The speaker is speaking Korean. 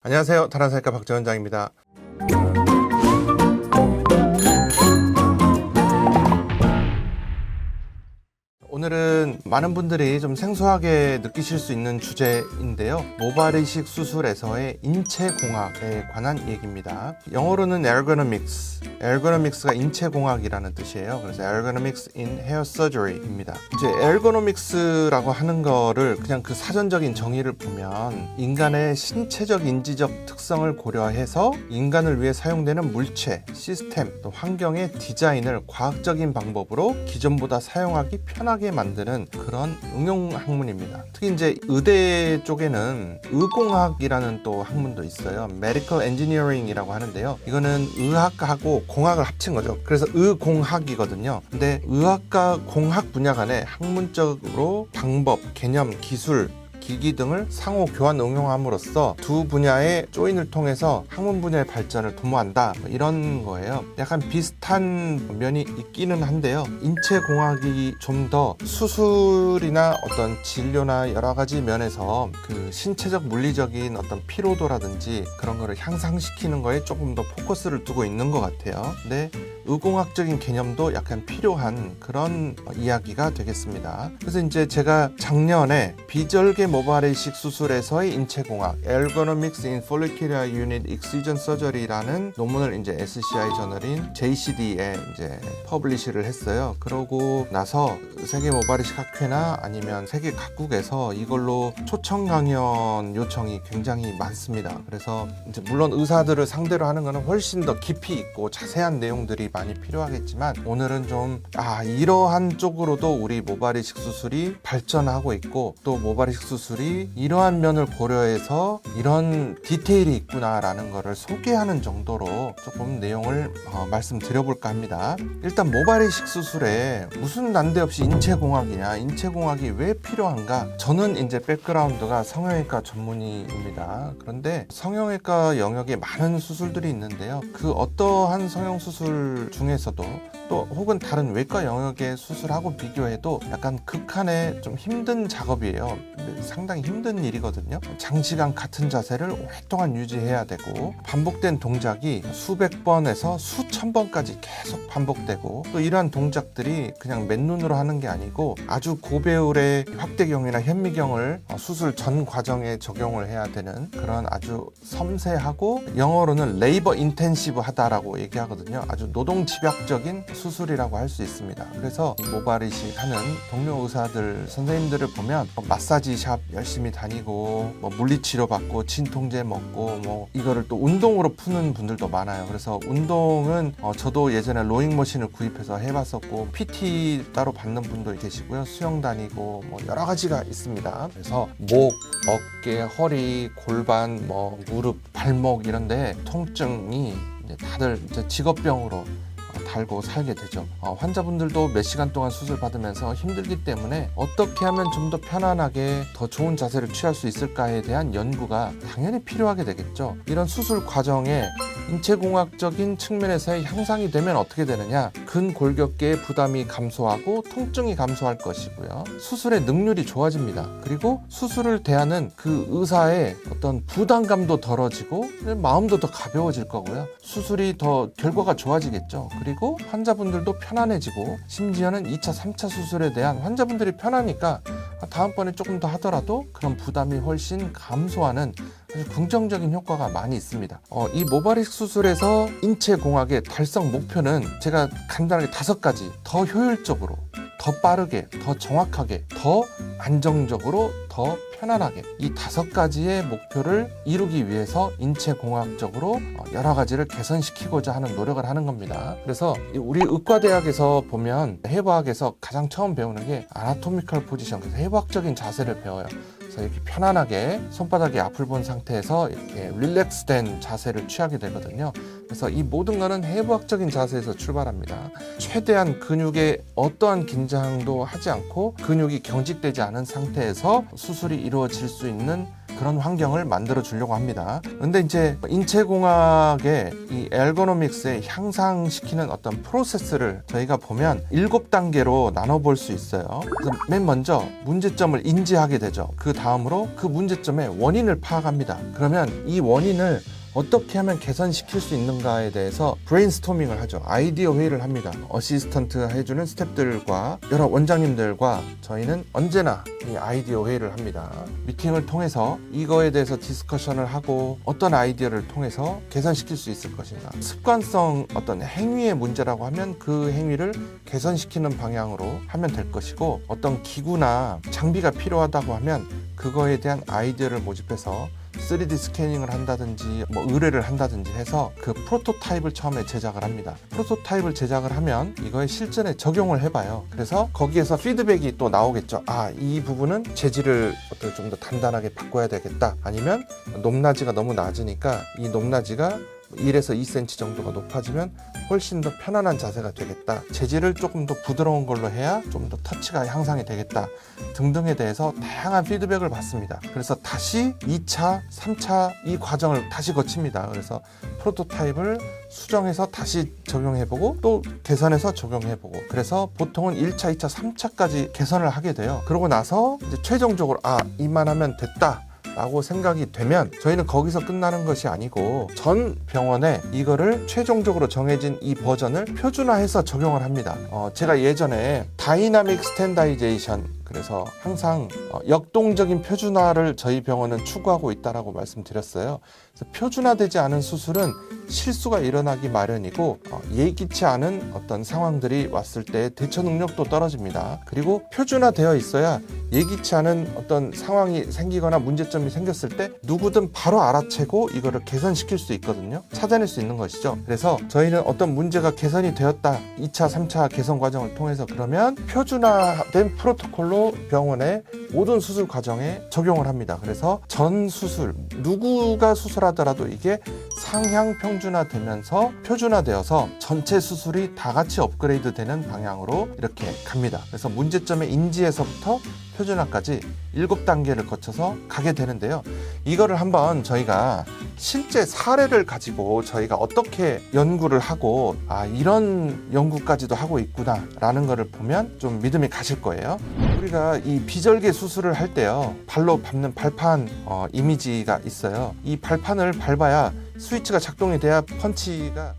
안녕하세요. 다란사이과 박정원장입니다. 오늘은 많은 분들이 좀 생소하게 느끼실 수 있는 주제인데요. 모발 이식 수술에서의 인체공학에 관한 얘기입니다. 영어로는 ergonomics. ergonomics가 인체공학이라는 뜻이에요. 그래서 ergonomics in hair surgery입니다. 이제 ergonomics라고 하는 거를 그냥 그 사전적인 정의를 보면 인간의 신체적 인지적 특성을 고려해서 인간을 위해 사용되는 물체, 시스템, 또 환경의 디자인을 과학적인 방법으로 기존보다 사용하기 편하게 만드는 그런 응용 학문입니다. 특히 이제 의대 쪽에는 의공학이라는 또 학문도 있어요. Medical Engineering이라고 하는데요. 이거는 의학하고 공학을 합친 거죠. 그래서 의공학이거든요. 근데 의학과 공학 분야 간에 학문적으로 방법, 개념, 기술, 기기 등을 상호 교환 응용함으로써 두 분야의 조인을 통해서 학문 분야의 발전을 도모한다, 이런 거예요. 약간 비슷한 면이 있기는 한데요. 인체공학이 좀 더 수술이나 어떤 진료나 여러 가지 면에서 그 신체적 물리적인 어떤 피로도라든지 그런 거를 향상시키는 거에 조금 더 포커스를 두고 있는 것 같아요. 근데 의공학적인 개념도 약간 필요한 그런 이야기가 되겠습니다. 그래서 이제 제가 작년에 비절개 모발 이식 수술에서의 인체공학 Ergonomics in Follicular Unit Excision Surgery라는 논문을 이제 SCI 저널인 JCD에 이제 퍼블리시를 했어요. 그러고 나서 세계 모발 이식 학회나 아니면 세계 각국에서 이걸로 초청 강연 요청이 굉장히 많습니다. 그래서 이제 물론 의사들을 상대로 하는 거는 훨씬 더 깊이 있고 자세한 내용들이 많이 필요하겠지만, 오늘은 좀 이러한 쪽으로도 우리 모발 이식 수술이 발전하고 있고, 또 모발 이식 수술이 이러한 면을 고려해서 이런 디테일이 있구나라는 거를 소개하는 정도로 조금 내용을 말씀드려볼까 합니다. 일단 모발 이식 수술에 무슨 난데없이 인체공학이냐, 인체공학이 왜 필요한가? 저는 이제 백그라운드가 성형외과 전문의입니다. 그런데 성형외과 영역에 많은 수술들이 있는데요. 그 어떠한 성형수술 중에서도 또 혹은 다른 외과 영역의 수술하고 비교해도 약간 극한의 좀 힘든 작업이에요. 상당히 힘든 일이거든요. 장시간 같은 자세를 오랫동안 유지해야 되고, 반복된 동작이 수백 번에서 수천 번까지 계속 반복되고, 또 이러한 동작들이 그냥 맨눈으로 하는 게 아니고 아주 고배율의 확대경이나 현미경을 수술 전 과정에 적용을 해야 되는 그런 아주 섬세하고, 영어로는 레이버 인텐시브 하다라고 얘기하거든요. 아주 노동집약적인 수술이라고 할 수 있습니다. 그래서 모발 이식 하는 동료 의사들, 선생님들을 보면 마사지 샵 열심히 다니고 물리치료 받고 진통제 먹고 이거를 또 운동으로 푸는 분들도 많아요. 그래서 운동은 저도 예전에 로잉머신을 구입해서 해봤었고, PT 따로 받는 분도 계시고요. 수영 다니고 여러 가지가 있습니다. 그래서 목, 어깨, 허리, 골반, 무릎, 발목 이런데 통증이 이제 다들 이제 직업병으로 달고 살게 되죠. 환자분들도 몇 시간 동안 수술 받으면서 힘들기 때문에 어떻게 하면 좀 더 편안하게 더 좋은 자세를 취할 수 있을까에 대한 연구가 당연히 필요하게 되겠죠. 이런 수술 과정에 인체공학적인 측면에서의 향상이 되면 어떻게 되느냐? 근골격계의 부담이 감소하고 통증이 감소할 것이고요. 수술의 능률이 좋아집니다. 그리고 수술을 대하는 그 의사의 어떤 부담감도 덜어지고 마음도 더 가벼워질 거고요. 수술이 더 결과가 좋아지겠죠. 그리고 환자분들도 편안해지고, 심지어는 2차, 3차 수술에 대한 환자분들이 편하니까 다음번에 조금 더 하더라도 그런 부담이 훨씬 감소하는 아주 긍정적인 효과가 많이 있습니다. 이 모발 이식 수술에서 인체공학의 달성 목표는 제가 간단하게 5가지, 더 효율적으로, 더 빠르게, 더 정확하게, 더 안정적으로, 더 편안하게, 이 5가지의 목표를 이루기 위해서 인체공학적으로 여러 가지를 개선시키고자 하는 노력을 하는 겁니다. 그래서 우리 의과대학에서 보면 해부학에서 가장 처음 배우는 게 아나토미컬 포지션, 그래서 해부학적인 자세를 배워요. 그래서 이렇게 편안하게 손바닥이 앞을 본 상태에서 이렇게 릴렉스된 자세를 취하게 되거든요. 그래서 이 모든 거는 해부학적인 자세에서 출발합니다. 최대한 근육에 어떠한 긴장도 하지 않고 근육이 경직되지 않은 상태에서 수술이 이루어질 수 있는 그런 환경을 만들어 주려고 합니다. 근데 이제 인체공학의 이 에르고노믹스에 향상시키는 어떤 프로세스를 저희가 보면 7단계로 나눠볼 수 있어요. 그래서 맨 먼저 문제점을 인지하게 되죠. 그 다음으로 그 문제점의 원인을 파악합니다. 그러면 이 원인을 어떻게 하면 개선시킬 수 있는가에 대해서 브레인스토밍을 하죠. 아이디어 회의를 합니다. 어시스턴트 해주는 스태프들과 여러 원장님들과 저희는 언제나 이 아이디어 회의를 합니다. 미팅을 통해서 이거에 대해서 디스커션을 하고 어떤 아이디어를 통해서 개선시킬 수 있을 것인가. 습관성 어떤 행위의 문제라고 하면 그 행위를 개선시키는 방향으로 하면 될 것이고, 어떤 기구나 장비가 필요하다고 하면 그거에 대한 아이디어를 모집해서 3D 스캐닝을 한다든지 의뢰를 한다든지 해서 그 프로토타입을 처음에 제작을 합니다. 프로토타입을 제작을 하면 이거에 실전에 적용을 해봐요. 그래서 거기에서 피드백이 또 나오겠죠. 이 부분은 재질을 좀 더 단단하게 바꿔야 되겠다. 아니면 높낮이가 너무 낮으니까 이 높낮이가 1에서 2cm 정도가 높아지면 훨씬 더 편안한 자세가 되겠다. 재질을 조금 더 부드러운 걸로 해야 좀 더 터치가 향상이 되겠다. 등등에 대해서 다양한 피드백을 받습니다. 그래서 다시 2차, 3차 이 과정을 다시 거칩니다. 그래서 프로토타입을 수정해서 다시 적용해보고 또 개선해서 적용해보고, 그래서 보통은 1차, 2차, 3차까지 개선을 하게 돼요. 그러고 나서 이제 최종적으로 이만하면 됐다 라고 생각이 되면 저희는 거기서 끝나는 것이 아니고 전 병원에 이거를 최종적으로 정해진 이 버전을 표준화해서 적용을 합니다. 제가 예전에 다이나믹 스탠다이제이션, 그래서 항상 역동적인 표준화를 저희 병원은 추구하고 있다라고 말씀드렸어요. 그래서 표준화되지 않은 수술은 실수가 일어나기 마련이고 예기치 않은 어떤 상황들이 왔을 때 대처 능력도 떨어집니다. 그리고 표준화되어 있어야 예기치 않은 어떤 상황이 생기거나 문제점이 생겼을 때 누구든 바로 알아채고 이거를 개선시킬 수 있거든요. 찾아낼 수 있는 것이죠. 그래서 저희는 어떤 문제가 개선이 되었다, 2차, 3차 개선 과정을 통해서 그러면 표준화된 프로토콜로 병원의 모든 수술 과정에 적용을 합니다. 그래서 전 수술, 누구가 수술하더라도 이게 상향 평준화되면서 표준화되어서 전체 수술이 다 같이 업그레이드 되는 방향으로 이렇게 갑니다. 그래서 문제점의 인지에서부터 표준화까지 7단계를 거쳐서 가게 되는데요. 이거를 한번 저희가 실제 사례를 가지고 저희가 어떻게 연구를 하고 이런 연구까지도 하고 있구나 라는 거를 보면 좀 믿음이 가실 거예요. 우리가 이 비절개 수술을 할 때요, 발로 밟는 발판 이미지가 있어요. 이 발판을 밟아야 스위치가 작동이 돼야 펀치가